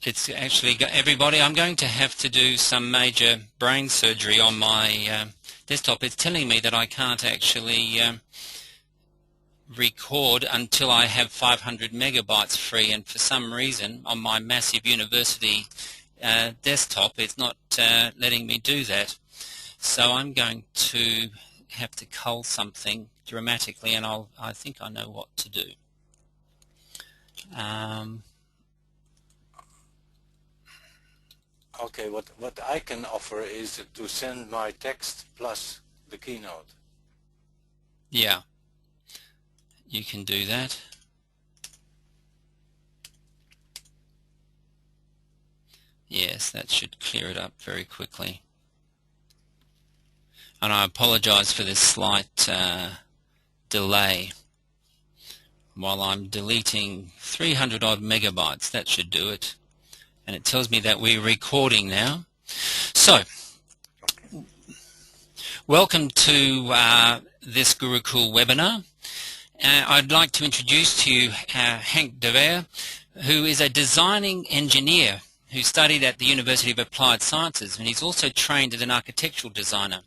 It's actually, everybody, I'm going to have to do some major brain surgery on my desktop. It's telling me that I can't actually record until I have 500 megabytes free, and for some reason on my massive university desktop it's not letting me do that. So I'm going to have to cull something dramatically, and I think I know what to do. Okay, what I can offer is to send my text plus the keynote. Yeah, you can do that. Yes, that should clear it up very quickly. And I apologize for this slight delay while I'm deleting 300 odd megabytes. That should do it. And it tells me that we're recording now. So, welcome to this Gurukul webinar. I'd like to introduce to you Henk de Wiejer, who is a designing engineer who studied at the University of Applied Sciences, and he's also trained as an architectural designer.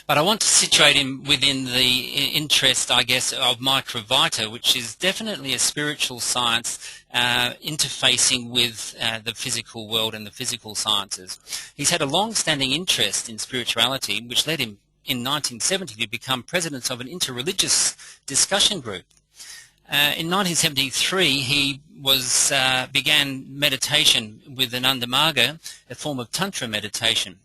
But I want to situate him within the interest, I guess, of Microvita, which is definitely a spiritual science interfacing with the physical world and the physical sciences. He's had a long-standing interest in spirituality, which led him in 1970 to become president of an interreligious discussion group. In 1973, he began meditation with an Andamarga, a form of Tantra meditation.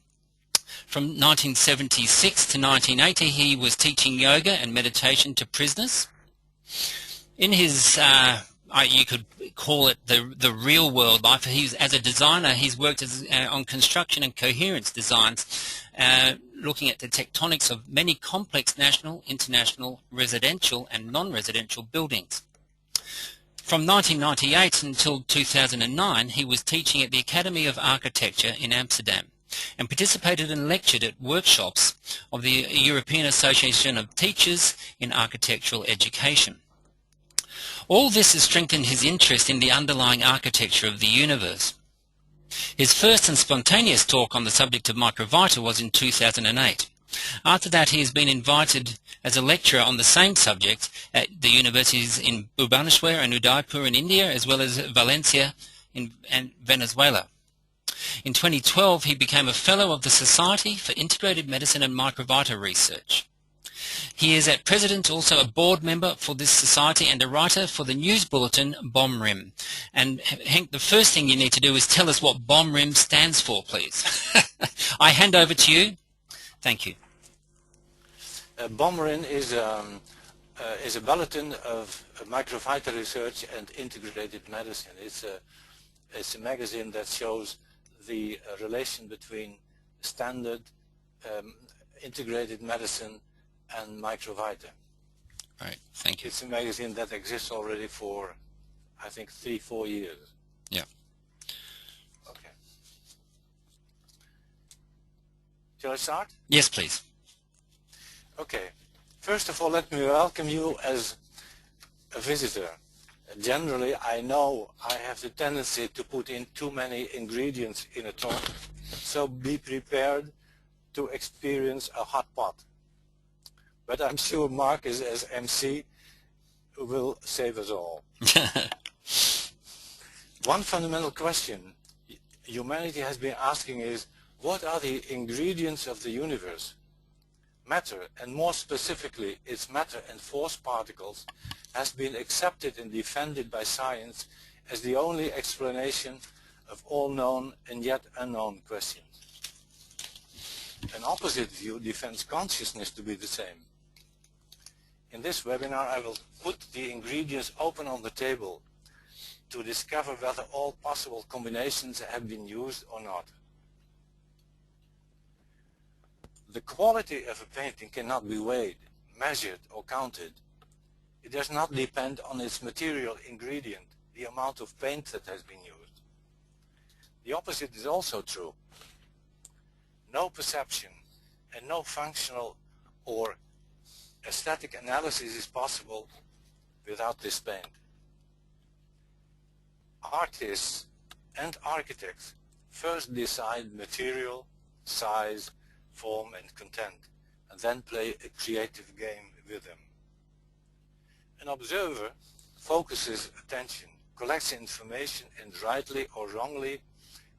From 1976 to 1980, he was teaching yoga and meditation to prisoners. In his, you could call it the real world life, as a designer, he's worked on construction and coherence designs, looking at the tectonics of many complex national, international, residential and non-residential buildings. From 1998 until 2009, he was teaching at the Academy of Architecture in Amsterdam, and participated and lectured at workshops of the European Association of Teachers in Architectural Education. All this has strengthened his interest in the underlying architecture of the universe. His first and spontaneous talk on the subject of Microvita was in 2008. After that, he has been invited as a lecturer on the same subject at the universities in Bhubaneswar and Udaipur in India, as well as Valencia and Venezuela. In 2012, he became a Fellow of the Society for Integrated Medicine and Microvita Research. He is at present also a board member for this society and a writer for the news bulletin BOMRIM. And Henk, the first thing you need to do is tell us what BOMRIM stands for, please. I hand over to you. Thank you. BOMRIM is a bulletin of microvita research and integrated medicine. It's a magazine that shows the relation between standard integrated medicine and Microvita. Right, thank you. It's a magazine that exists already for, I think, 3-4 years. Yeah. Okay. Shall I start? Yes, please. Okay. First of all, let me welcome you as a visitor. Generally, I know I have the tendency to put in too many ingredients in a talk, so be prepared to experience a hot pot. But I'm sure Mark is, as MC, will save us all. One fundamental question humanity has been asking is, what are the ingredients of the universe? Matter, and more specifically its matter and force particles, has been accepted and defended by science as the only explanation of all known and yet unknown questions. An opposite view defends consciousness to be the same. In this webinar, I will put the ingredients open on the table to discover whether all possible combinations have been used or not. The quality of a painting cannot be weighed, measured, or counted. It does not depend on its material ingredient, the amount of paint that has been used. The opposite is also true. No perception and no functional or aesthetic analysis is possible without this paint. artists and architects first decide material, size, form and content, and then play a creative game with them. An observer focuses attention, collects information and rightly or wrongly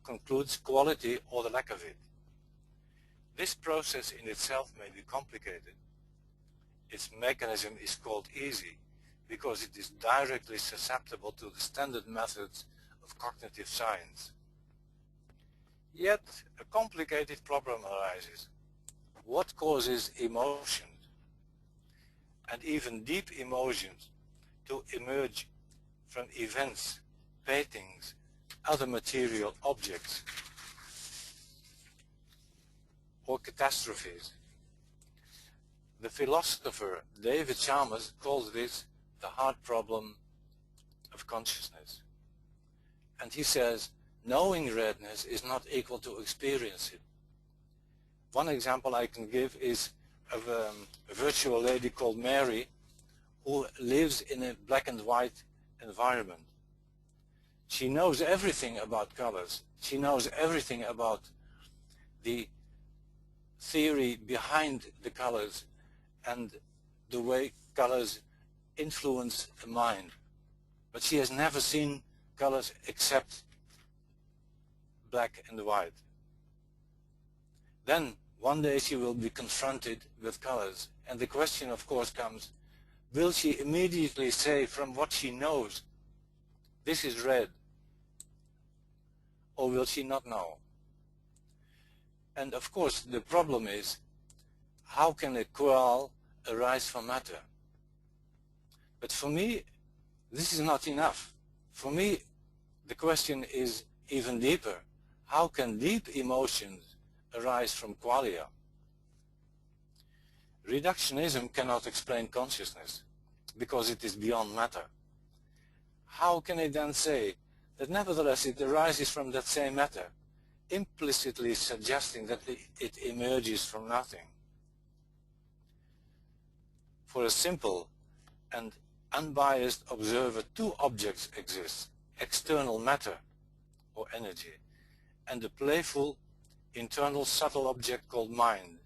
concludes quality or the lack of it. This process in itself may be complicated. Its mechanism is called easy because it is directly susceptible to the standard methods of cognitive science. Yet a complicated problem arises. What causes emotions, and even deep emotions, to emerge from events, paintings, other material objects, or catastrophes? The philosopher David Chalmers calls this the hard problem of consciousness. And he says, knowing redness is not equal to experience it. One example I can give is of a virtual lady called Mary who lives in a black and white environment. She knows everything about colors. She knows everything about the theory behind the colors and the way colors influence the mind. But she has never seen colors except black and white. Then one day she will be confronted with colors, and the question of course comes, will she immediately say from what she knows, this is red, or will she not know? And of course the problem is, how can a quarrel arise from matter? But for me, this is not enough. For me, the question is even deeper. How can deep emotions arise from qualia? Reductionism cannot explain consciousness because it is beyond matter. How can it then say that nevertheless it arises from that same matter, implicitly suggesting that it emerges from nothing? For a simple and unbiased observer, two objects exist: external matter, or energy, and a playful, internal, subtle object called mind,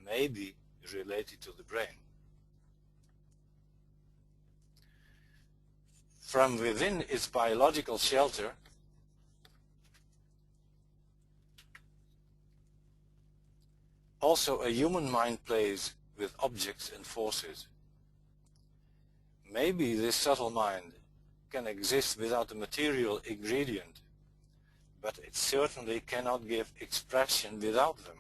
may be related to the brain. From within its biological shelter, also a human mind plays with objects and forces. Maybe this subtle mind can exist without a material ingredient, but it certainly cannot give expression without them.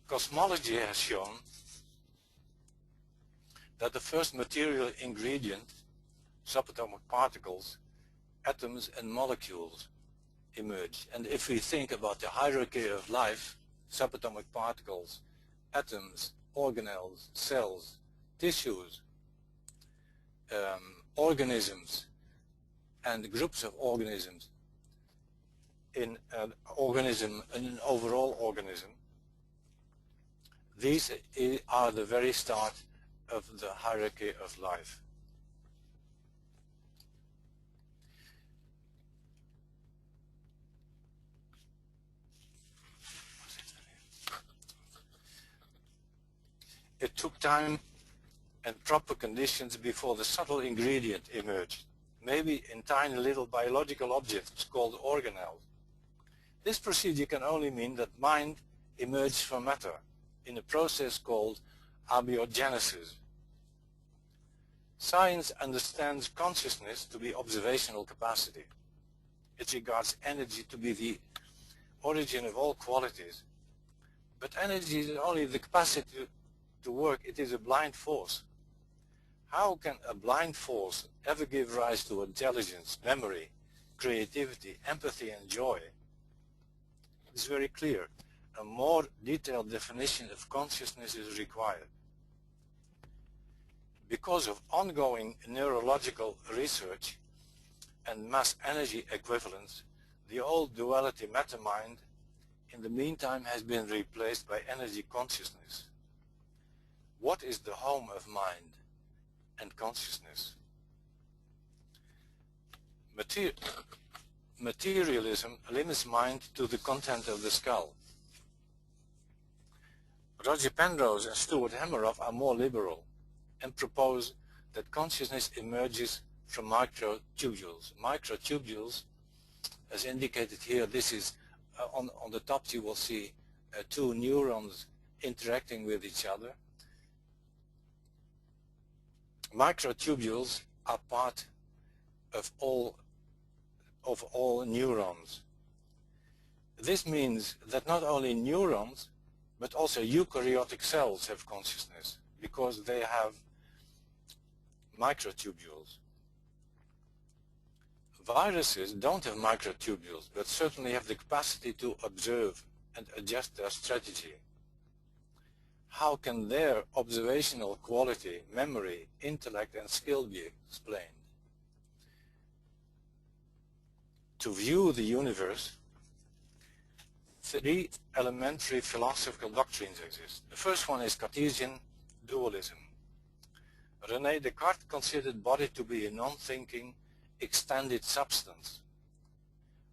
Cosmology has shown that the first material ingredient, subatomic particles, atoms and molecules, emerge. And if we think about the hierarchy of life, subatomic particles, atoms, organelles, cells, tissues, organisms, and groups of organisms in an organism, in an overall organism, these are the very start of the hierarchy of life. It took time and proper conditions before the subtle ingredient emerged, maybe in tiny little biological objects called organelles. This procedure can only mean that mind emerged from matter in a process called abiogenesis. Science understands consciousness to be observational capacity. It regards energy to be the origin of all qualities. But energy is only the capacity to work. It is a blind force. How can a blind force ever give rise to intelligence, memory, creativity, empathy and joy? It's very clear. A more detailed definition of consciousness is required. Because of ongoing neurological research and mass energy equivalence, the old duality matter-mind in the meantime has been replaced by energy consciousness. What is the home of mind and consciousness? Materialism limits mind to the content of the skull. Roger Penrose and Stuart Hameroff are more liberal and propose that consciousness emerges from microtubules. Microtubules, as indicated here, this is on the top you will see two neurons interacting with each other. Microtubules are part of all neurons. This means that not only neurons but also eukaryotic cells have consciousness because they have microtubules. Viruses don't have microtubules but certainly have the capacity to observe and adjust their strategy. How can their observational quality, memory, intellect and skill be explained? To view the universe, three elementary philosophical doctrines exist. The first one is Cartesian dualism. René Descartes considered body to be a non-thinking, extended substance,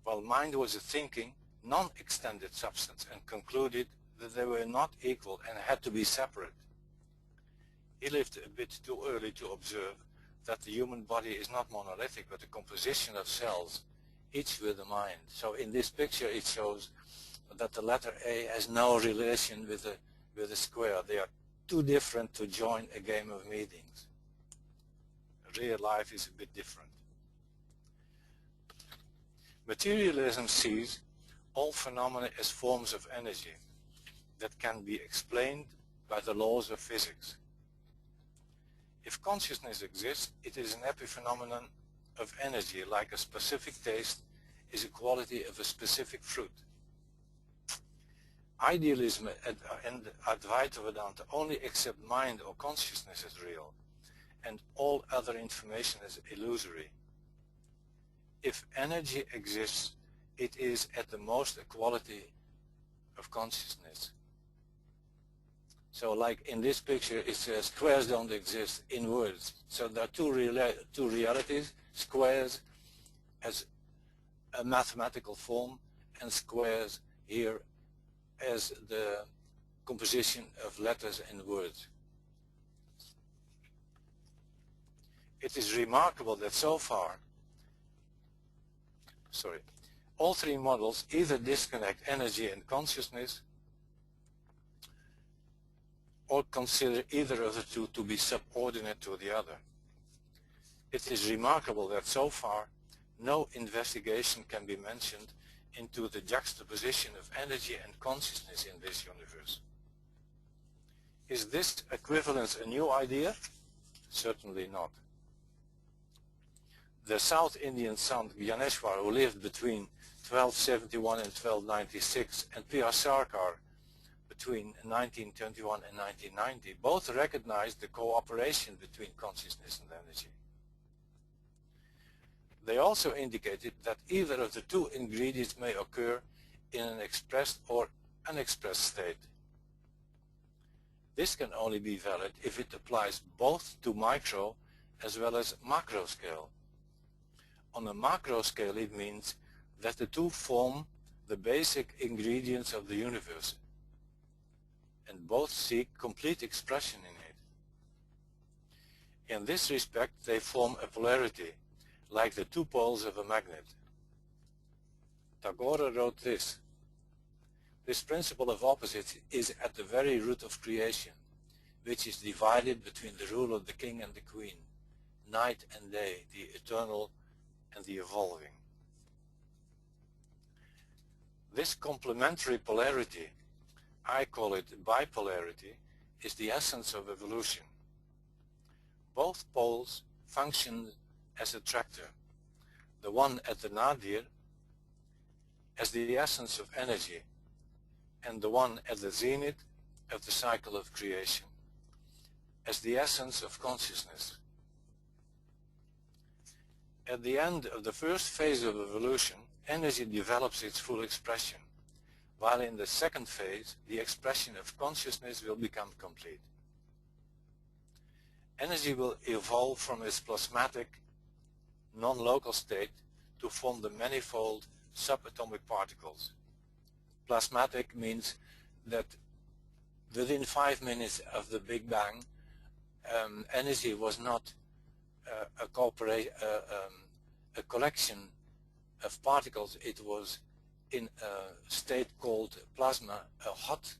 while mind was a thinking, non-extended substance, and concluded that they were not equal and had to be separate. He lived a bit too early to observe that the human body is not monolithic but a composition of cells, each with a mind. So in this picture it shows that the letter A has no relation with a square. They are too different to join a game of meetings. Real life is a bit different. Materialism sees all phenomena as forms of energy that can be explained by the laws of physics. If consciousness exists, it is an epiphenomenon of energy, like a specific taste is a quality of a specific fruit. Idealism and Advaita Vedanta only accept mind or consciousness as real, and all other information as illusory. If energy exists, it is at the most a quality of consciousness. So like in this picture it says squares don't exist in words. So there are two realities, squares as a mathematical form and squares here as the composition of letters and words. It is remarkable that so far, all three models either disconnect energy and consciousness or consider either of the two to be subordinate to the other. It is remarkable that so far no investigation can be mentioned into the juxtaposition of energy and consciousness in this universe. Is this equivalence a new idea? Certainly not. The South Indian Sant Gyaneshwar, who lived between 1271 and 1296, and P.R. Sarkar between 1921 and 1990, both recognized the cooperation between consciousness and energy. They also indicated that either of the two ingredients may occur in an expressed or unexpressed state. This can only be valid if it applies both to micro as well as macro scale. On a macro scale it means that the two form the basic ingredients of the universe and both seek complete expression in it. In this respect they form a polarity, like the two poles of a magnet. Tagore wrote this: "This principle of opposites is at the very root of creation, which is divided between the rule of the king and the queen, night and day, the eternal and the evolving." This complementary polarity, I call it bipolarity, is the essence of evolution. Both poles function as a tractor, the one at the nadir as the essence of energy, and the one at the zenith of the cycle of creation as the essence of consciousness. At the end of the first phase of evolution, energy develops its full expression, while in the second phase the expression of consciousness will become complete. energy will evolve from its plasmatic, non-local state to form the manifold subatomic particles. Plasmatic means that within 5 minutes of the Big Bang, energy was not a collection of particles. It was in a state called plasma, a hot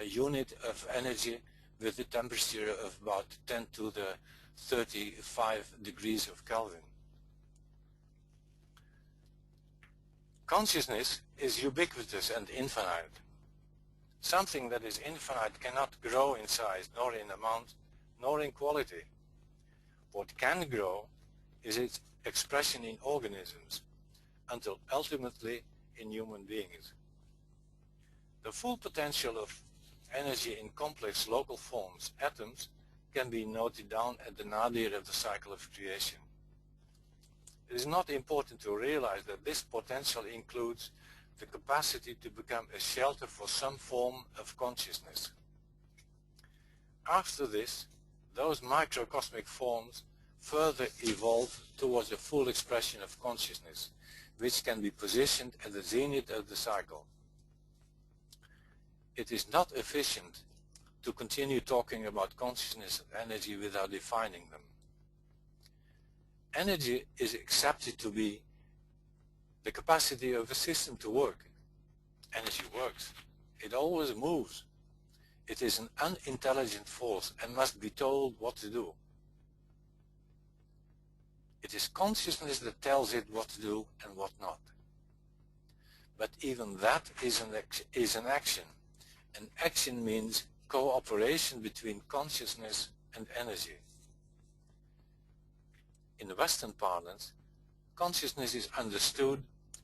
unit of energy with a temperature of about 10 to the 35 degrees of Kelvin. Consciousness is ubiquitous and infinite. Something that is infinite cannot grow in size, nor in amount, nor in quality. What can grow is its expression in organisms, until ultimately in human beings. The full potential of energy in complex local forms, atoms, can be noted down at the nadir of the cycle of creation. It is not important to realize that this potential includes the capacity to become a shelter for some form of consciousness. After this, those microcosmic forms further evolve towards a full expression of consciousness, which can be positioned at the zenith of the cycle. It is not efficient to continue talking about consciousness and energy without defining them. Energy is accepted to be the capacity of a system to work. Energy works. It always moves. It is an unintelligent force and must be told what to do. It is consciousness that tells it what to do and what not. But even that is an action. And action means cooperation between consciousness and energy. In the Western parlance, consciousness is understood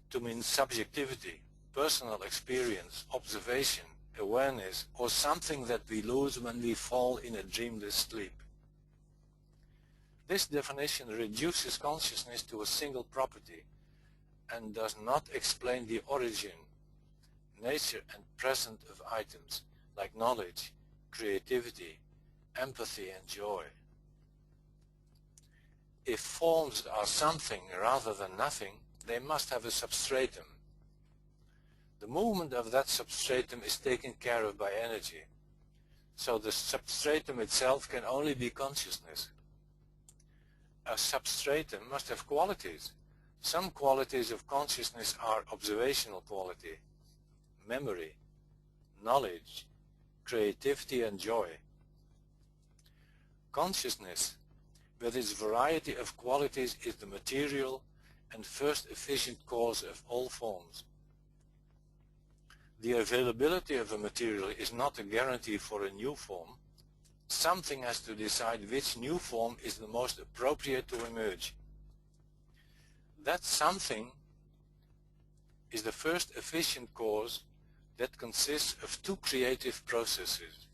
to mean subjectivity, personal experience, observation, awareness, or something that we lose when we fall in a dreamless sleep. This definition reduces consciousness to a single property and does not explain the origin, nature, and present of items like knowledge, creativity, empathy, and joy. If forms are something rather than nothing, they must have a substratum. The movement of that substratum is taken care of by energy, so the substratum itself can only be consciousness. A substratum must have qualities. Some qualities of consciousness are observational quality, memory, knowledge, creativity, and joy. Consciousness, with its variety of qualities, is the material and first efficient cause of all forms. The availability of a material is not a guarantee for a new form. Something has to decide which new form is the most appropriate to emerge. That something is the first efficient cause that consists of two creative processes.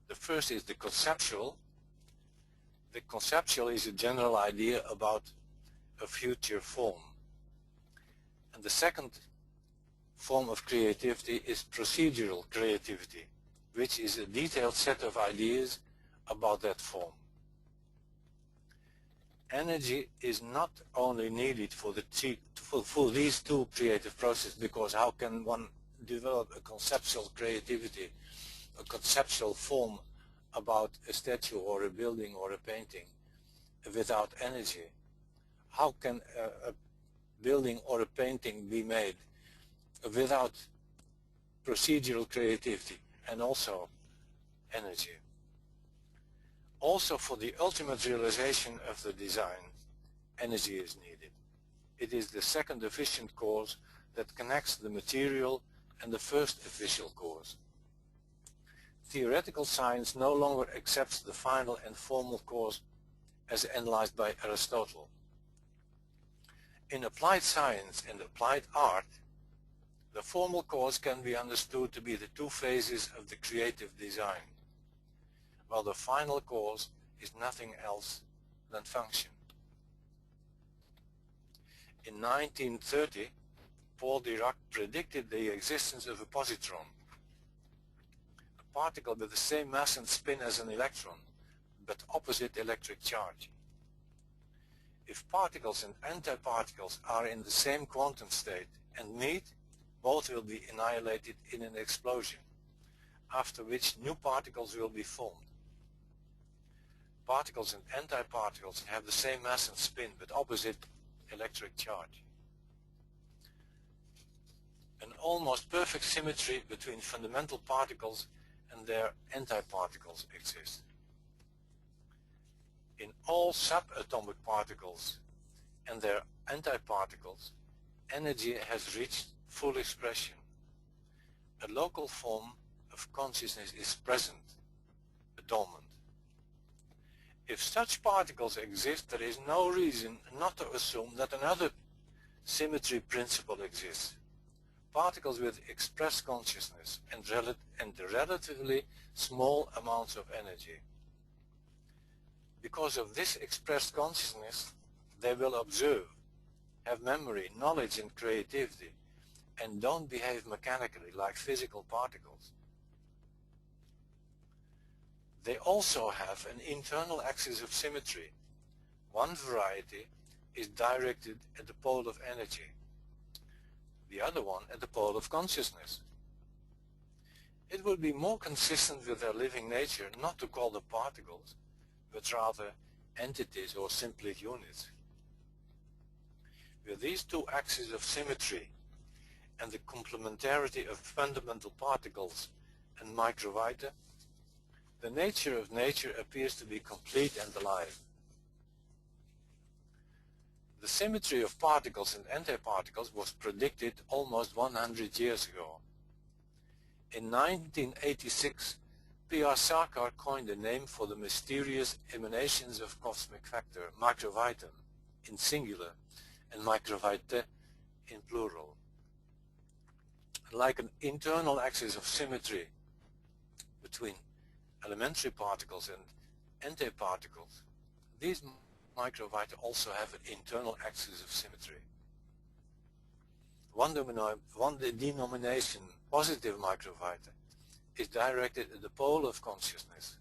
The first is the conceptual. The conceptual is a general idea about a future form. And the second form of creativity is procedural creativity, which is a detailed set of ideas about that form. Energy is not only needed for these two creative processes, because how can one develop a conceptual creativity, a conceptual form about a statue or a building or a painting without energy? How can a building or a painting be made without procedural creativity and also energy? Also, for the ultimate realization of the design, energy is needed. It is the second efficient cause that connects the material and the first official cause. Theoretical science no longer accepts the final and formal cause as analyzed by Aristotle. In applied science and applied art, the formal cause can be understood to be the two phases of the creative design, while the final cause is nothing else than function. In 1930, Paul Dirac predicted the existence of a positron. A particle with the same mass and spin as an electron, but opposite electric charge. If particles and antiparticles are in the same quantum state and meet, both will be annihilated in an explosion, after which new particles will be formed. Particles and antiparticles have the same mass and spin, but opposite electric charge. An almost perfect symmetry between fundamental particles and their antiparticles exists. In all subatomic particles and their antiparticles, energy has reached full expression. A local form of consciousness is present, dormant. If such particles exist, there is no reason not to assume that another symmetry principle exists. Particles with expressed consciousness and relatively small amounts of energy. Because of this expressed consciousness, they will observe, have memory, knowledge and creativity, and don't behave mechanically like physical particles. They also have an internal axis of symmetry. One variety is directed at the pole of energy, the other one at the pole of consciousness. It would be more consistent with their living nature not to call them particles, but rather entities or simply units. With these two axes of symmetry and the complementarity of fundamental particles and microvita, the nature of nature appears to be complete and alive. The symmetry of particles and antiparticles was predicted almost 100 years ago. In 1986, P.R. Sarkar coined a name for the mysterious emanations of cosmic factor, microvita in singular and microvita in plural. Like an internal axis of symmetry between elementary particles and antiparticles, these microvita also have an internal axis of symmetry. One denomination, positive microvita, is directed at the pole of consciousness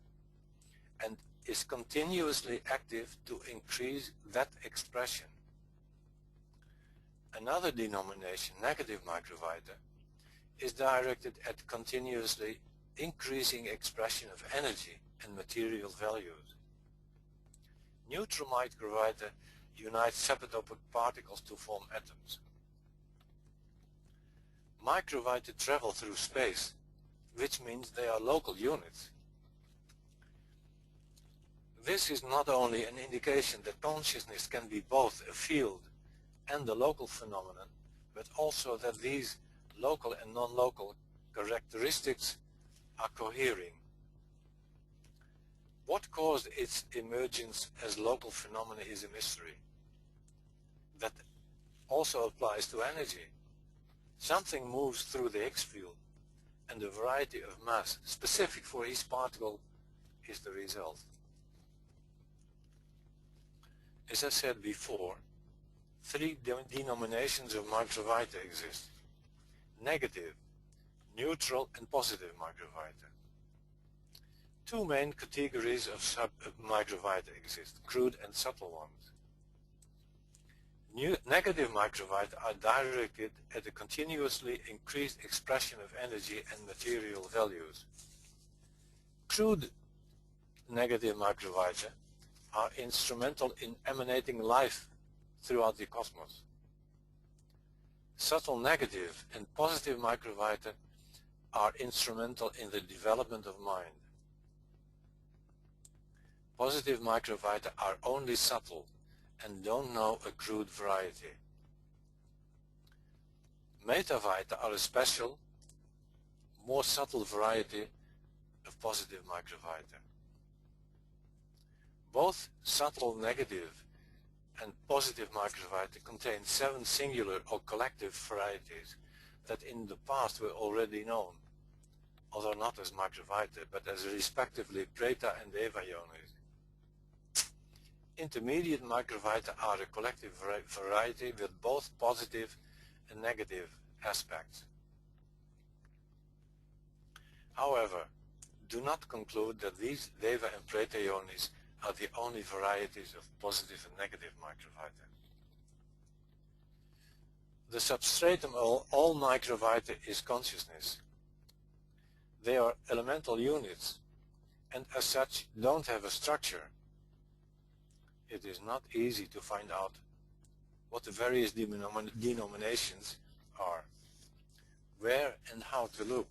and is continuously active to increase that expression. Another denomination, negative microvita, is directed at continuously increasing expression of energy and material values. Neutral microvita unites subatomic particles to form atoms. Microvita travel through space, which means they are local units. This is not only an indication that consciousness can be both a field and a local phenomenon, but also that these local and non-local characteristics are cohering. What caused its emergence as local phenomena is a mystery. That also applies to energy. Something moves through the Higgs field, and the variety of mass specific for each particle is the result. As I said before, three denominations of microvita exist: negative, neutral and positive microvita. Two main categories of microvita exist, crude and subtle ones. Negative microvita are directed at a continuously increased expression of energy and material values. Crude negative microvita are instrumental in emanating life throughout the cosmos. Subtle negative and positive microvita are instrumental in the development of mind. Positive microvita are only subtle and don't know a crude variety. Metavita are a special, more subtle variety of positive microvita. Both subtle negative and positive microvita contain 7 singular or collective varieties that in the past were already known, although not as microvita, but as respectively Preta and Eva iones. Intermediate microvita are a collective variety with both positive and negative aspects. However, do not conclude that these Deva and Proteones are the only varieties of positive and negative microvita. The substratum of all microvita is consciousness. They are elemental units and as such don't have a structure. It is not easy to find out what the various denominations are, where and how to look.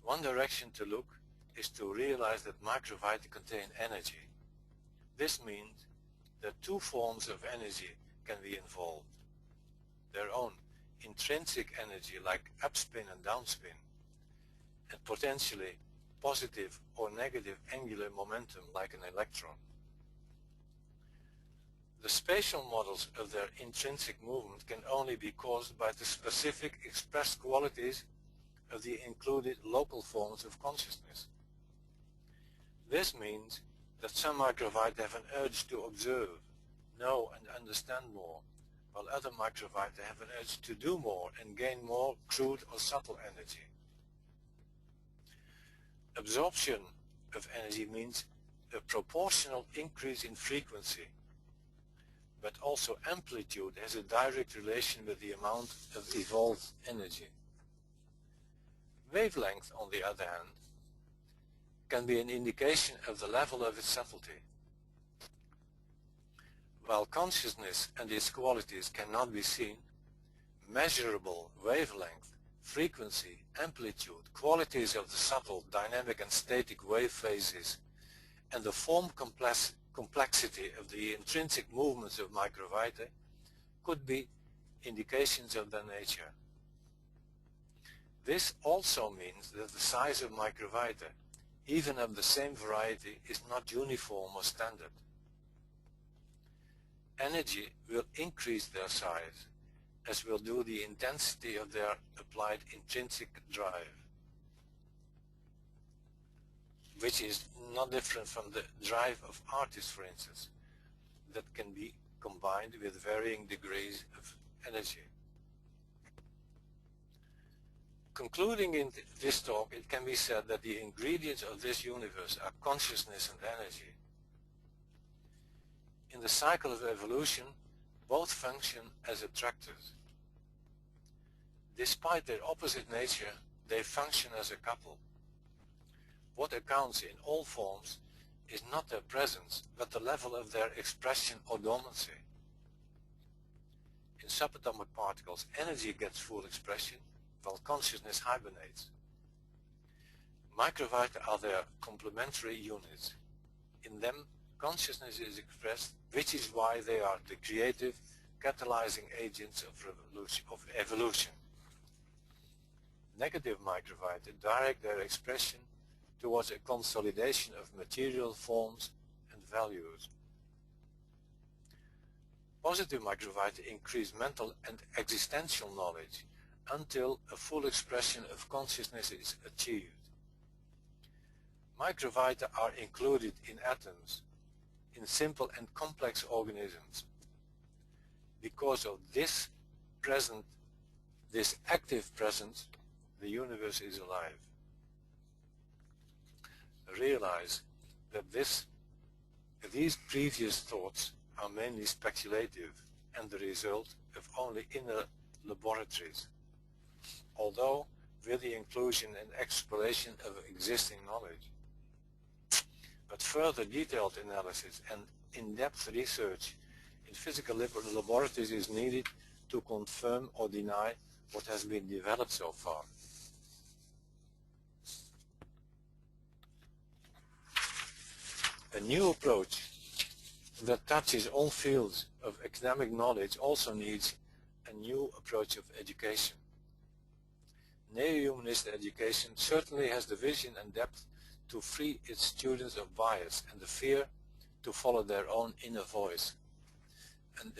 One direction to look is to realize that microvita contain energy. This means that two forms of energy can be involved. Their own intrinsic energy like upspin and downspin, and potentially positive or negative angular momentum like an electron. The spatial models of their intrinsic movement can only be caused by the specific expressed qualities of the included local forms of consciousness. This means that some microvita have an urge to observe, know and understand more, while other microvita have an urge to do more and gain more crude or subtle energy. Absorption of energy means a proportional increase in frequency, but also amplitude has a direct relation with the amount of evolved energy. Wavelength, on the other hand, can be an indication of the level of its subtlety. While consciousness and its qualities cannot be seen, measurable wavelength, frequency, amplitude, qualities of the subtle, dynamic and static wave phases, and the form complexity of the intrinsic movements of microvita could be indications of their nature. This also means that the size of microvita, even of the same variety, is not uniform or standard. Energy will increase their size, as will do the intensity of their applied intrinsic drive, which is not different from the drive of artists, for instance, that can be combined with varying degrees of energy. Concluding in this talk, it can be said that the ingredients of this universe are consciousness and energy. In the cycle of evolution, both function as attractors. Despite their opposite nature, they function as a couple. What accounts in all forms is not their presence, but the level of their expression or dormancy. In subatomic particles, energy gets full expression, while consciousness hibernates. Microvita are their complementary units. In them, consciousness is expressed, which is why they are the creative, catalyzing agents of evolution. Negative microvita direct their expression towards a consolidation of material forms and values. Positive microvita increase mental and existential knowledge until a full expression of consciousness is achieved. Microvita are included in atoms, in simple and complex organisms. Because of this active presence, the universe is alive. Realize that these previous thoughts are mainly speculative and the result of only inner laboratories, although with the inclusion and exploration of existing knowledge. But further detailed analysis and in-depth research in physical laboratories is needed to confirm or deny what has been developed so far. A new approach that touches all fields of academic knowledge also needs a new approach of education. Neo-humanist education certainly has the vision and depth to free its students of bias and the fear to follow their own inner voice. And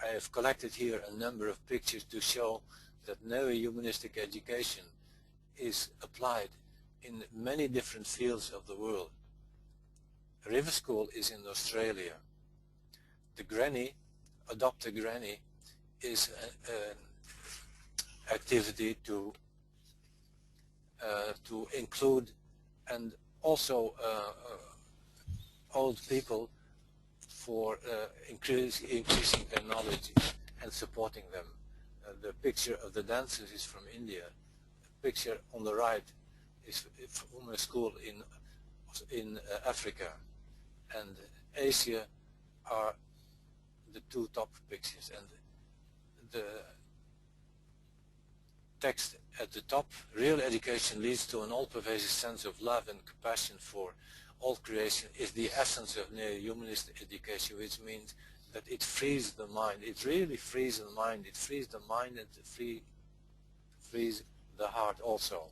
I have collected here a number of pictures to show that neo-humanistic education is applied in many different fields of the world. River School is in Australia. The Granny, Adopt a Granny, is an activity to to include and also old people for increasing their knowledge and supporting them. The picture of the dancers is from India. The picture on the right is from a school in Africa, and Asia are the two top pictures. And the text at the top, real education leads to an all-pervasive sense of love and compassion for all creation, is the essence of neo-humanist education, which means that it frees the mind. It really frees the mind. It frees the mind and it frees the heart also.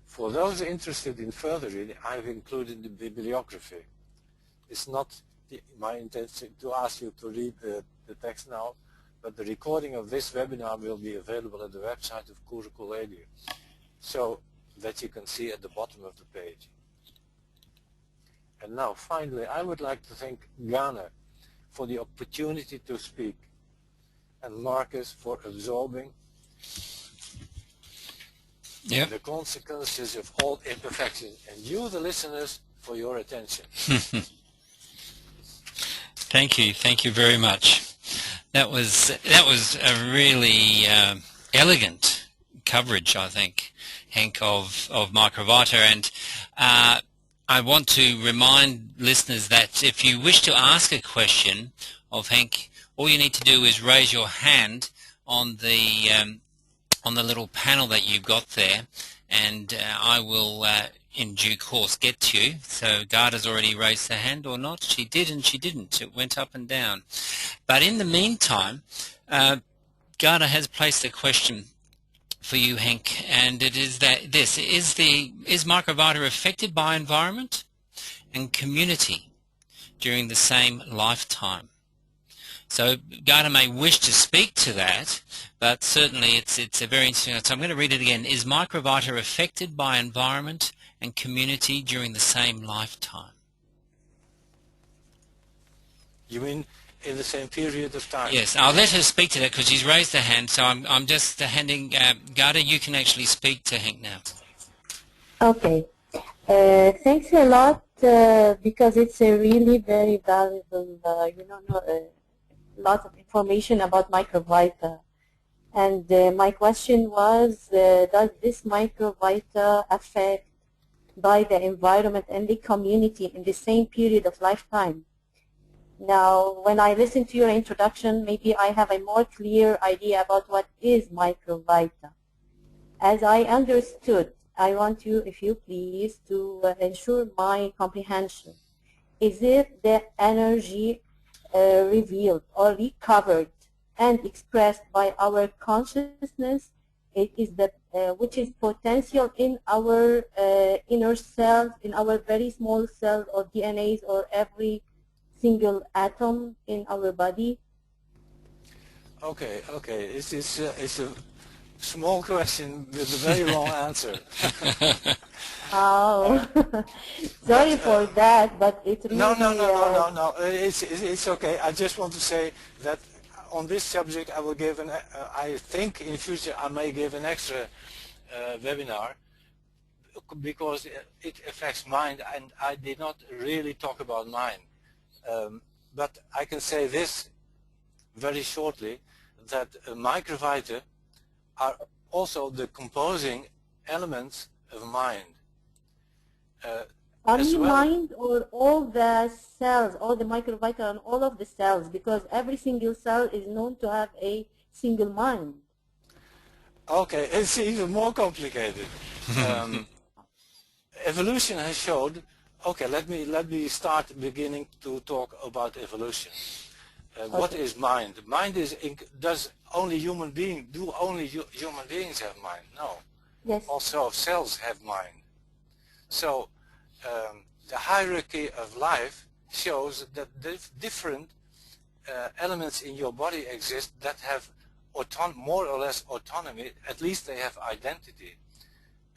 For those interested in further reading, I've included the bibliography. It's not my intention to ask you to read the text now, but the recording of this webinar will be available at the website of Qualia, so that you can see at the bottom of the page. And now, finally, I would like to thank Ghana for the opportunity to speak, and Marcus for absorbing the consequences of all imperfections, and you, the listeners, for your attention. Thank you very much. That was a really elegant coverage, I think, Henk, of Microvita, and I want to remind listeners that if you wish to ask a question of Henk, all you need to do is raise your hand on the little panel that you've got there, and I will in due course get to you. So Garda's already raised her hand, or not? She did and she didn't. It went up and down. But in the meantime, Garda has placed a question for you, Henk, and it is that is Microvita affected by environment and community during the same lifetime? So Garda may wish to speak to that, but certainly it's a very interesting. So I'm going to read it again. Is Microvita affected by environment and community during the same lifetime? You mean in the same period of time? Yes, I'll let her speak to that because she's raised her hand. So I'm just handing Garda. You can actually speak to Henk now. Okay. Thanks a lot because it's a really very valuable, lot of information about Microvita. And my question was, does this Microvita affect by the environment and the community in the same period of lifetime? Now, when I listen to your introduction, maybe I have a more clear idea about what is Microvita. As I understood, I want you, if you please, to ensure my comprehension. Is it the energy revealed or recovered and expressed by our consciousness? It is the which is potential in our inner cells, in our very small cells or DNAs or every single atom in our body? Okay. It's a small question with a very long answer. Oh, sorry for that, but it really... No. It's okay. I just want to say that on this subject I will give I think in future I may give an extra webinar because it affects mind, and I did not really talk about mind. But I can say this very shortly, that Microvita are also the composing elements of mind. Only mind or all the cells, all the Microvita and all of the cells, because every single cell is known to have a single mind. Okay, it's even more complicated. Evolution has showed. Okay, let me start beginning to talk about evolution. What is mind? Mind is does only human beings have mind? No. Yes. Also cells have mind. So the hierarchy of life shows that different elements in your body exist that have more or less autonomy. At least they have identity.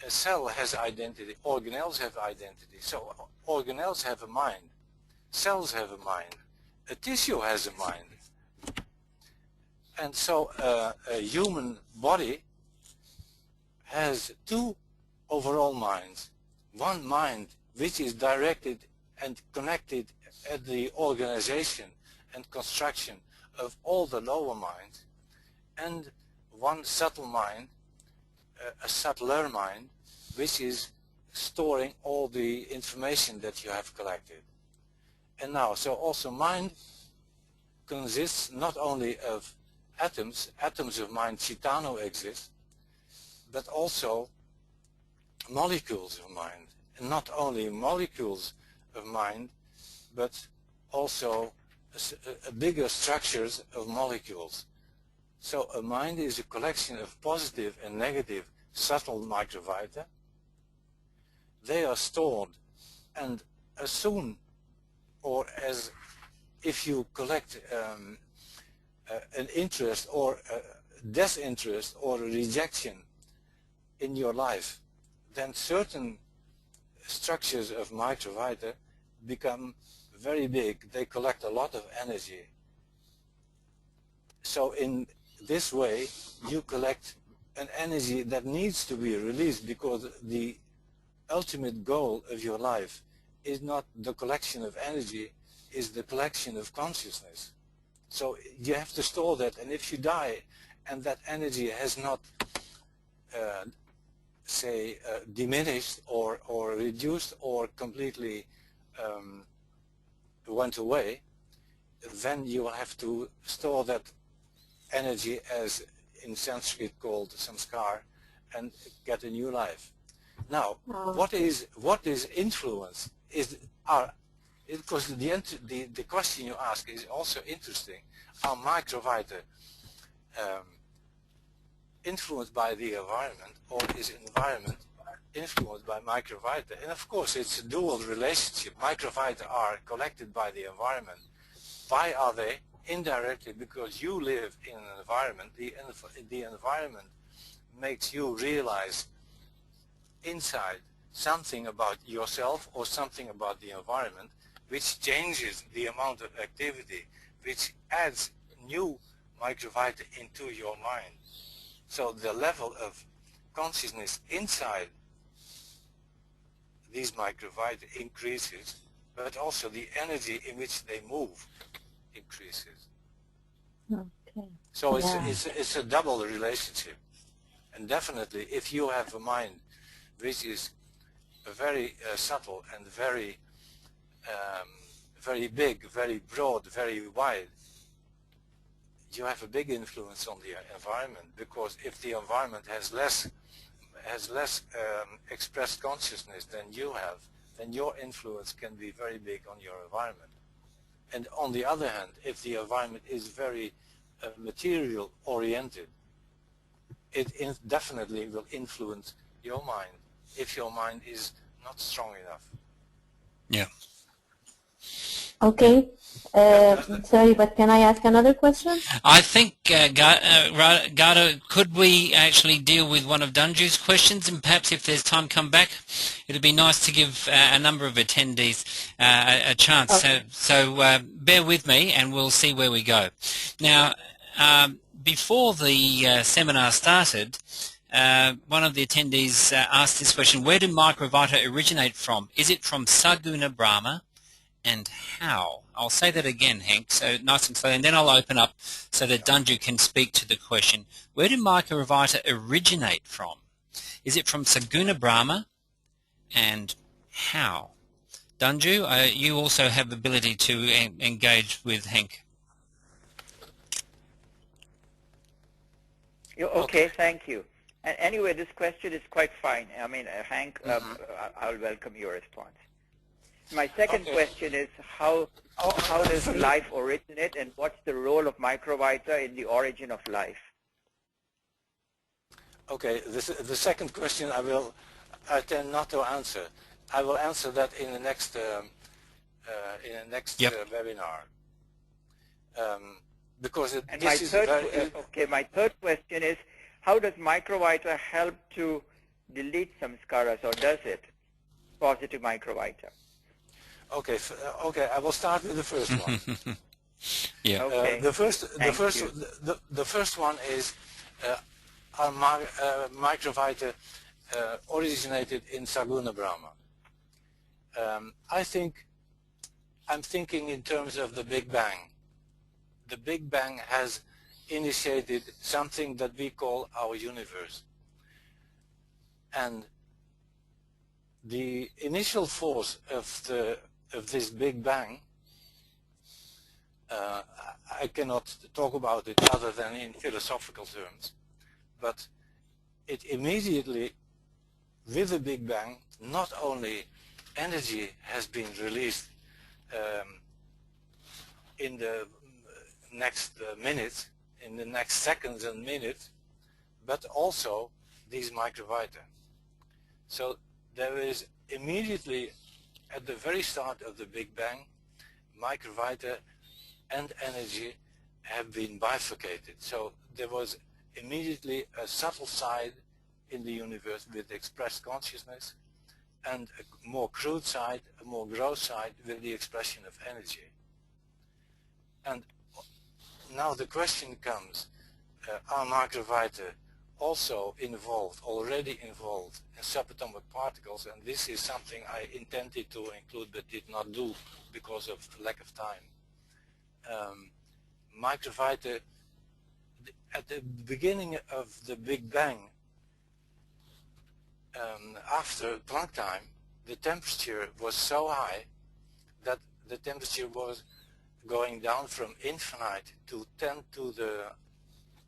A cell has identity. Organelles have identity. So organelles have a mind. Cells have a mind. A tissue has a mind. And so a human body has two overall minds. One mind which is directed and connected at the organization and construction of all the lower minds, and one subtle mind, a subtler mind, which is storing all the information that you have collected. And now, so also mind consists not only of atoms of mind, Chitano exist, but also molecules of mind. And not only molecules of mind, but also bigger structures of molecules. So a mind is a collection of positive and negative subtle microvita. They are stored, and as soon or as if you collect an interest or a disinterest or a rejection in your life, then certain structures of microvita become very big. They collect a lot of energy. So in this way you collect an energy that needs to be released, because the ultimate goal of your life is not the collection of energy, is the collection of consciousness. So you have to store that, and if you die and that energy has not diminished or reduced or completely went away, then you will have to store that energy, as in Sanskrit called samskar, and get a new life. Now, what is influence? Because the question you ask is also interesting. Are microvita influenced by the environment, or is environment influenced by microvita? And of course it's a dual relationship. Microvita are collected by the environment. Why are they? Indirectly, because you live in an environment. The environment makes you realize inside something about yourself or something about the environment, which changes the amount of activity, which adds new microvita into your mind. So the level of consciousness inside these microvita increases, but also the energy in which they move increases. Okay. So it's a double relationship. And definitely if you have a mind which is very subtle and very big, very broad, very wide, you have a big influence on the environment, because if the environment has less expressed consciousness than you have, then your influence can be very big on your environment. And on the other hand, if the environment is very material oriented, it definitely will influence your mind if your mind is not strong enough. Yeah. Okay. Sorry, but can I ask another question? I think, Gada, could we actually deal with one of Danju's questions, and perhaps if there's time come back, it'd be nice to give a number of attendees a chance. Okay. So bear with me and we'll see where we go. Now, before the seminar started, one of the attendees asked this question: where do microvita originate from? Is it from Saguna Brahma, and how? I'll say that again, Henk, so nice and slow, and then I'll open up so that Danju can speak to the question. Where do microvita originate from? Is it from Saguna Brahma, and how? Danju, you also have the ability to engage with Henk. Okay, thank you. And anyway, this question is quite fine. I mean, Henk, I'll welcome your response. My second question is how does life originate, and what's the role of microvita in the origin of life? Okay, the second question I tend not to answer. I will answer that in the next webinar. Because my third question is, how does microvita help to delete samskaras, or does it? Positive microvita. Okay, I will start with the first one. Yeah. The first one is Microvita originated in Saguna Brahma. I'm thinking in terms of the Big Bang. The Big Bang has initiated something that we call our universe. And the initial force of this Big Bang, I cannot talk about it other than in philosophical terms, but it immediately, with the Big Bang, not only energy has been released in the next minutes, in the next seconds and minutes, but also these microvita. So there is immediately, at the very start of the Big Bang, microvita and energy have been bifurcated. So there was immediately a subtle side in the universe with expressed consciousness, and a more crude side, a more gross side with the expression of energy. And now the question comes, are microvita also already involved in subatomic particles? And this is something I intended to include but did not do because of lack of time. Microvita, at the beginning of the Big Bang, after Planck time, the temperature was so high that the temperature was going down from infinite to 10 to the,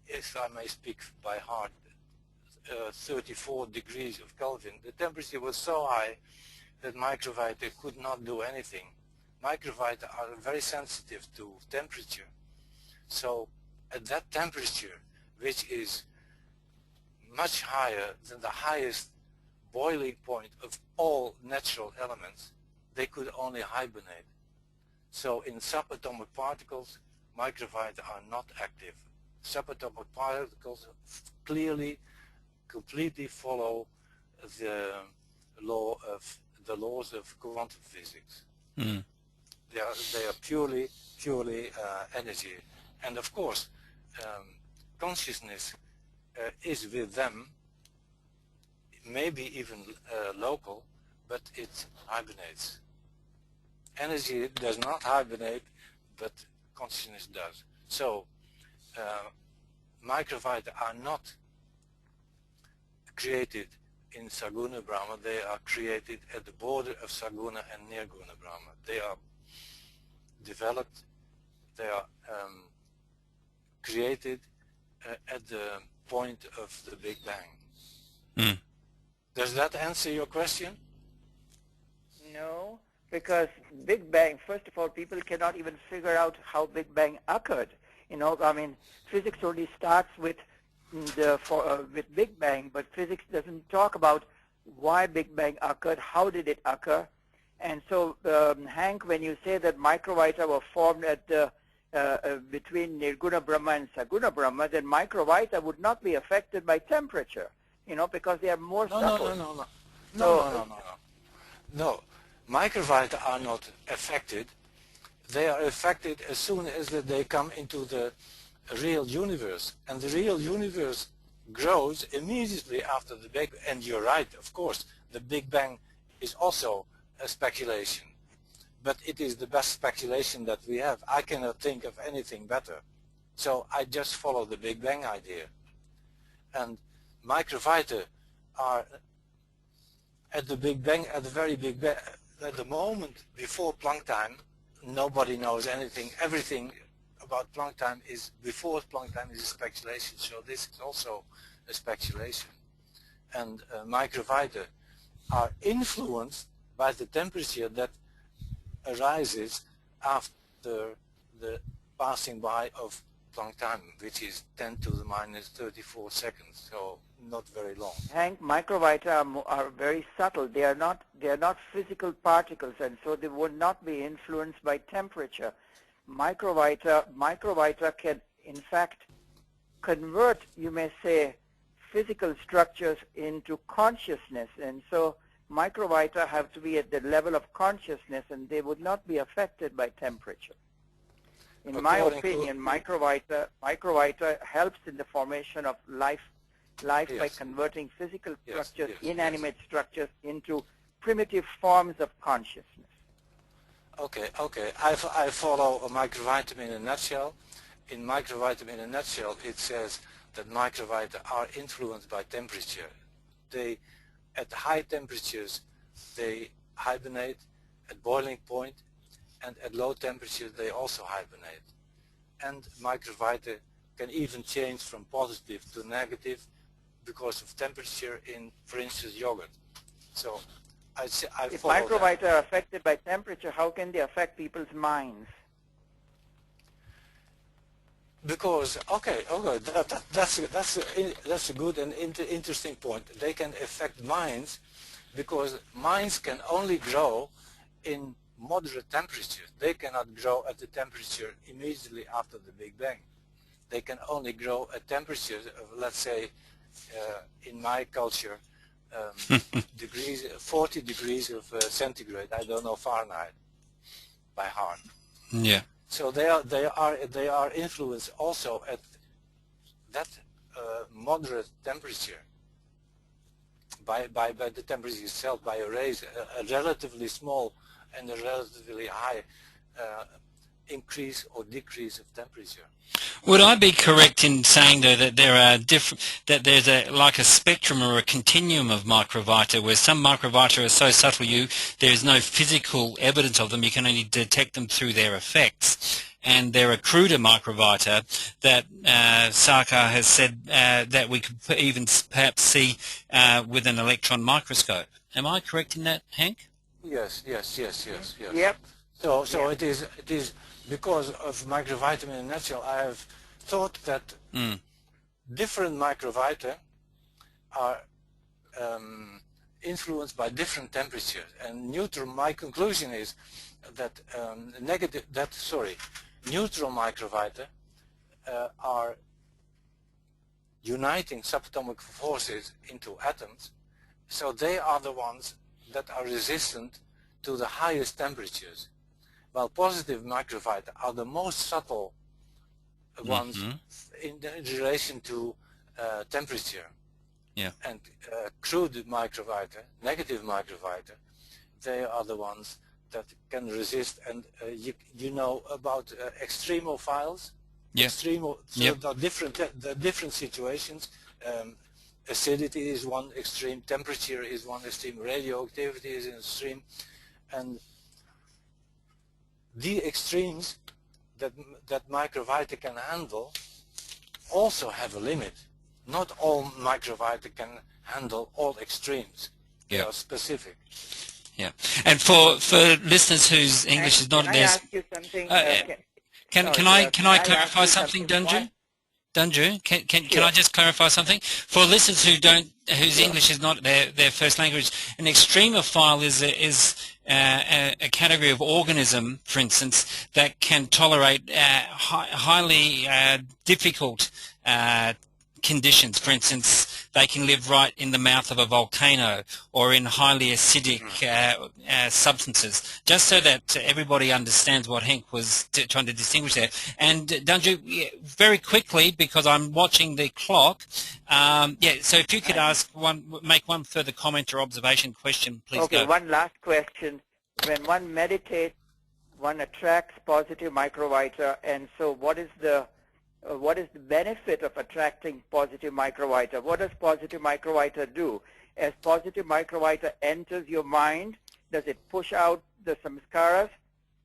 if I may speak by heart, 34 degrees of Kelvin. The temperature was so high that microvita could not do anything. Microvita are very sensitive to temperature. So at that temperature, which is much higher than the highest boiling point of all natural elements, they could only hibernate. So in subatomic particles, microvita are not active. Subatomic particles clearly, completely follow the laws of quantum physics. Mm. They are purely energy. And of course, consciousness is with them, maybe even local, but it hibernates. Energy does not hibernate, but consciousness does. So microvita are not created in Saguna Brahma, they are created at the border of Saguna and Nirguna Brahma. They are developed, they are created at the point of the Big Bang. Mm. Does that answer your question? No, because Big Bang, first of all, people cannot even figure out how Big Bang occurred. You know, I mean, physics only starts with with Big Bang, but physics doesn't talk about why Big Bang occurred, how did it occur. And so, Henk, when you say that microvita were formed at between Nirguna Brahma and Saguna Brahma, then microvita would not be affected by temperature, you know, because they are more subtle. No, microvita are not affected. They are affected as soon as they come into the real universe. And the real universe grows immediately after the Big Bang. And you're right, of course, the Big Bang is also a speculation. But it is the best speculation that we have. I cannot think of anything better. So I just follow the Big Bang idea. And microvita are at the Big Bang, at the very Big Bang, at the moment before Planck time. Nobody knows anything. Everything about Planck time is, before Planck time, is a speculation. So this is also a speculation. And microvita are influenced by the temperature that arises after the passing by of Planck time, which is 10 to the minus 34 seconds, so not very long. Henk, microvita are very subtle. They are not physical particles, and so they would not be influenced by temperature. Microvita can, in fact, convert, you may say, physical structures into consciousness, and so microvita have to be at the level of consciousness, and they would not be affected by temperature. In my opinion, microvita helps in the formation of life life by converting physical structures, inanimate structures, into primitive forms of consciousness. Okay. I follow a microvitamin in a nutshell. In microvitamin in a nutshell, it says that microvita are influenced by temperature. They, at high temperatures, they hibernate at boiling point, and at low temperatures they also hibernate. And microvita can even change from positive to negative because of temperature in, for instance, yogurt. So I if follow microvita that. are affected by temperature, how can they affect people's minds? Because that's a good and interesting point. They can affect minds because minds can only grow in moderate temperatures. They cannot grow at the temperature immediately after the Big Bang. They can only grow at temperatures of, let's say, in my culture, 40 degrees of centigrade. I don't know Fahrenheit by heart. Yeah. So they are influenced also at that moderate temperature by the temperature itself, by a raise, a relatively small and a relatively high increase or decrease of temperature. Would I be correct in saying though that there are that there's like a spectrum or a continuum of microvita, where some microvita are so subtle there is no physical evidence of them, you can only detect them through their effects, and there are cruder microvita that Sarkar has said that we could even perhaps see with an electron microscope. Am I correct in that, Henk? Yes. Yep. So it is because of microvitamin in a nutshell. I have thought that different microvita are influenced by different temperatures, and neutral. My conclusion is that neutral microvita are uniting subatomic forces into atoms, so they are the ones that are resistant to the highest temperatures, while positive microvita are the most subtle ones in relation to temperature. Yeah. And crude microvita, negative microvita, they are the ones that can resist. And you know about extremophiles. Yeah. So the different situations. Acidity is one extreme, temperature is one extreme, radioactivity is an extreme, and the extremes that microvita can handle also have a limit. Not all microvita can handle all extremes. They are specific. Yeah. And for listeners whose English is not Can I ask you something? Can I clarify something, Dunju? Dunju, can I just clarify something? For listeners whose English is not their first language, an extremophile is a category of organism, for instance, that can tolerate highly difficult conditions. For instance, they can live right in the mouth of a volcano or in highly acidic substances, just so that everybody understands what Henk was trying to distinguish there. And Dunju, very quickly, because I'm watching the clock, so if you could make one further comment or observation, question, please go. Okay, one last question. When one meditates, one attracts positive microvita, and so what is the benefit of attracting positive microvita? What does positive microvita do? As positive microvita enters your mind, does it push out the samskaras?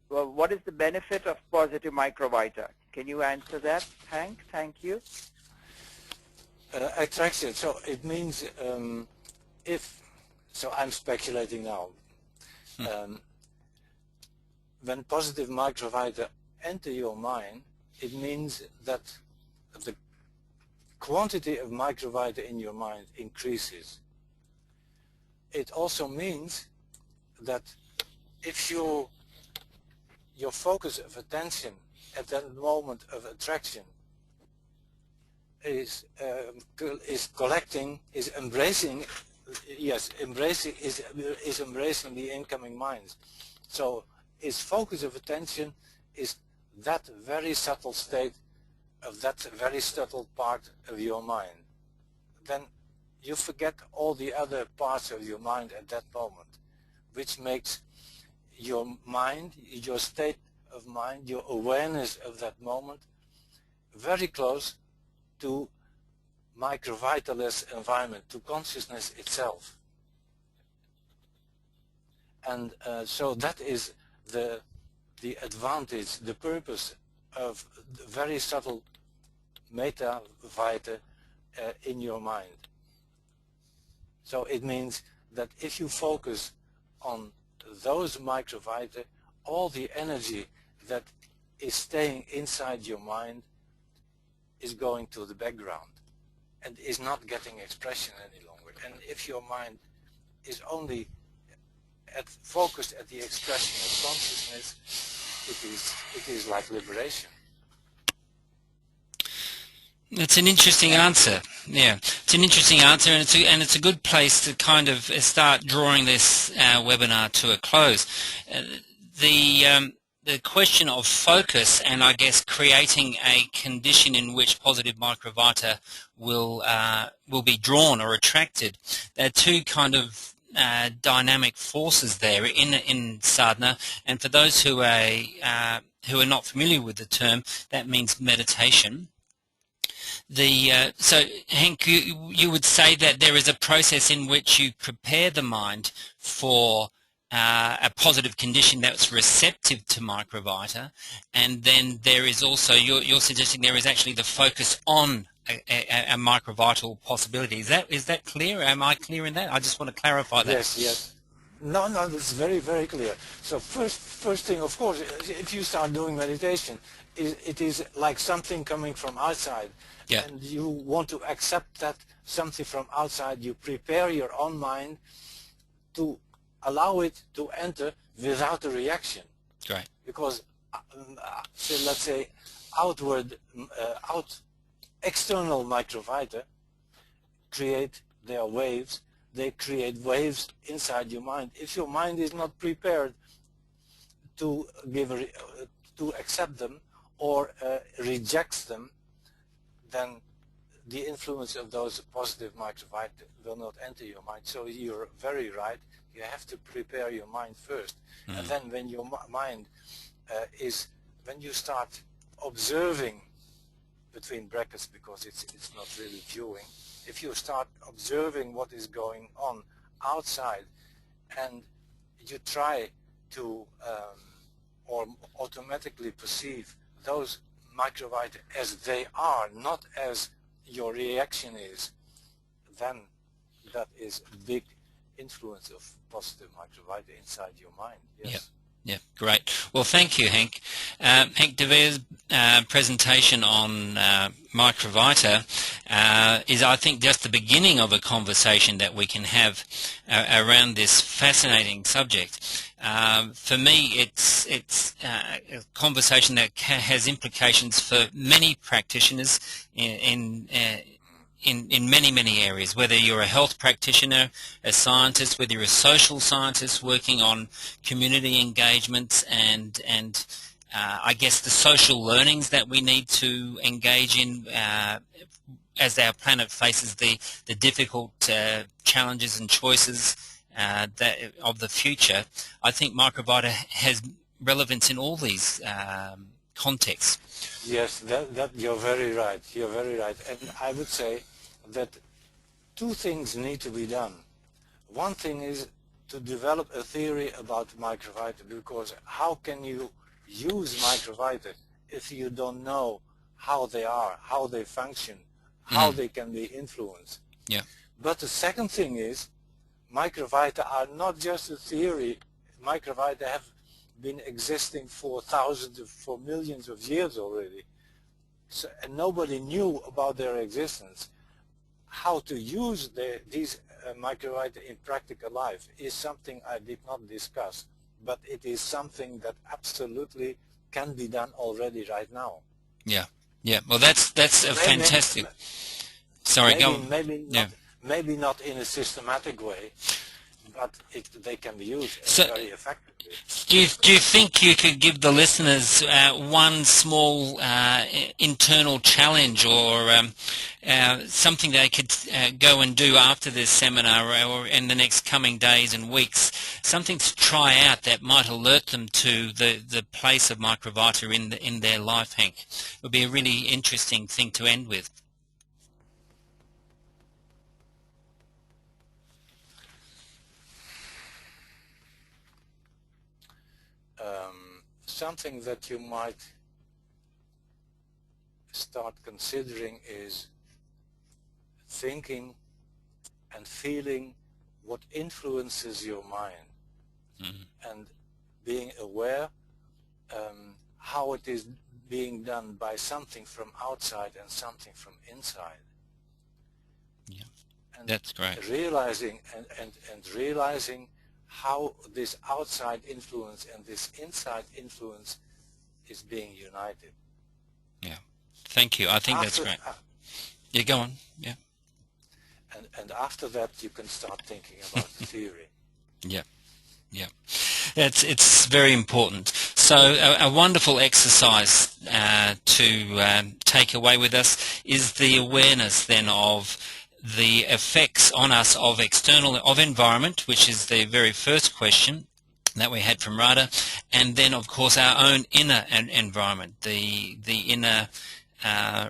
Well, what is the benefit of positive microvita? Can you answer that, Henk? Thank you. Attraction. So it means I'm speculating now. When positive microvita enter your mind, it means that the quantity of microvita in your mind increases. It also means that if your focus of attention at that moment of attraction is embracing the incoming minds. So its focus of attention is that very subtle state of that very subtle part of your mind. then you forget all the other parts of your mind at that moment, which makes your mind, your state of mind, your awareness of that moment very close to microvitalist environment, to consciousness itself. And so that is the advantage, the purpose of the very subtle meta-vita in your mind. So it means that if you focus on those microvita, all the energy that is staying inside your mind is going to the background and is not getting expression any longer. And if your mind is only focused at the expression of consciousness, it is like liberation. It's an interesting answer. Yeah, it's an interesting answer, and it's a good place to kind of start drawing this webinar to a close. The question of focus, and I guess creating a condition in which positive microvita will be drawn or attracted. There are two kind of dynamic forces there in sadhana, and for those who are not familiar with the term, that means meditation. So Henk, you would say that there is a process in which you prepare the mind for a positive condition that's receptive to microvita, and then there is also, you're suggesting there is actually the focus on a microvital possibility. Is that clear? Am I clear in that? I just want to clarify that. Yes. No, that's very, very clear. So first thing, of course, if you start doing meditation, it is like something coming from outside. Yeah. And you want to accept that something from outside. You prepare your own mind to allow it to enter without a reaction. Right. Because, let's say, external microvita create their waves. They create waves inside your mind. If your mind is not prepared to accept them or rejects them, then the influence of those positive microvita will not enter your mind. So you're very right. You have to prepare your mind first. Mm-hmm. And then when your mind when you start observing, between brackets because it's not really viewing, if you start observing what is going on outside and you try to or automatically perceive those microvita as they are, not as your reaction is, then that is a big influence of positive microvita inside your mind. Yes. Yep. Yeah, great. Well, thank you, Henk. Henk de Wiejer's presentation on microvita is, I think, just the beginning of a conversation that we can have around this fascinating subject. For me, it's a conversation that has implications for many practitioners in many areas, whether you're a health practitioner, a scientist, whether you're a social scientist working on community engagements and I guess the social learnings that we need to engage in as our planet faces the difficult challenges and choices of the future. I think microvita has relevance in all these contexts. Yes, that you're very right. You're very right. And I would say that two things need to be done. One thing is to develop a theory about microvita, because how can you use microvita if you don't know how they are, how they function, how they can be influenced? Yeah. But the second thing is, microvita are not just a theory. Microvita have been existing for millions of years already. So, and nobody knew about their existence. How to use these microvita in practical life is something I did not discuss, but it is something that absolutely can be done already right now. Yeah. Well, that's a fantastic. Sorry, go on. Maybe not in a systematic way, but they can be used very effectively. Do you think you could give the listeners one small internal challenge or something they could go and do after this seminar or in the next coming days and weeks, something to try out that might alert them to the place of Microvita in their life, Henk? It would be a really interesting thing to end with. Something that you might start considering is thinking and feeling what influences your mind, and being aware how it is being done by something from outside and something from inside. Yeah, and that's great. Realizing and realizing how this outside influence and this inside influence is being united. Yeah, thank you. I think that's great. Yeah, go on. Yeah. And after that, you can start thinking about the theory. Yeah, yeah. It's very important. So a wonderful exercise to take away with us is the awareness then of the effects on us of environment, which is the very first question that we had from Radha, and then of course our own inner environment, the inner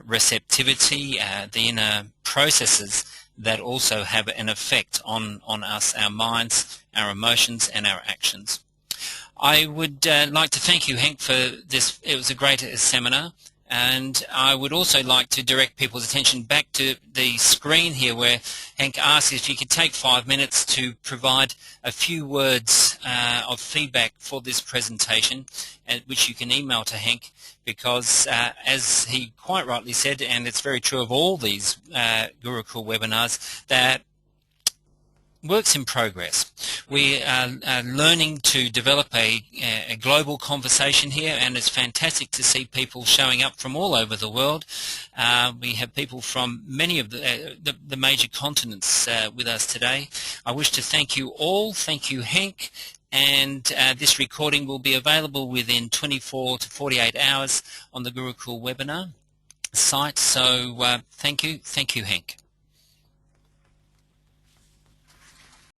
receptivity, the inner processes that also have an effect on us, our minds, our emotions and our actions. I would like to thank you, Henk, for this. It was a great seminar. And I would also like to direct people's attention back to the screen here where Henk asked if you could take 5 minutes to provide a few words of feedback for this presentation, which you can email to Henk, because as he quite rightly said, and it's very true of all these Gurukul webinars, that works in progress. We are learning to develop a global conversation here, and it's fantastic to see people showing up from all over the world. We have people from many of the major continents with us today. I wish to thank you all. Thank you, Henk. And this recording will be available within 24 to 48 hours on the Gurukul webinar site. So thank you, Henk.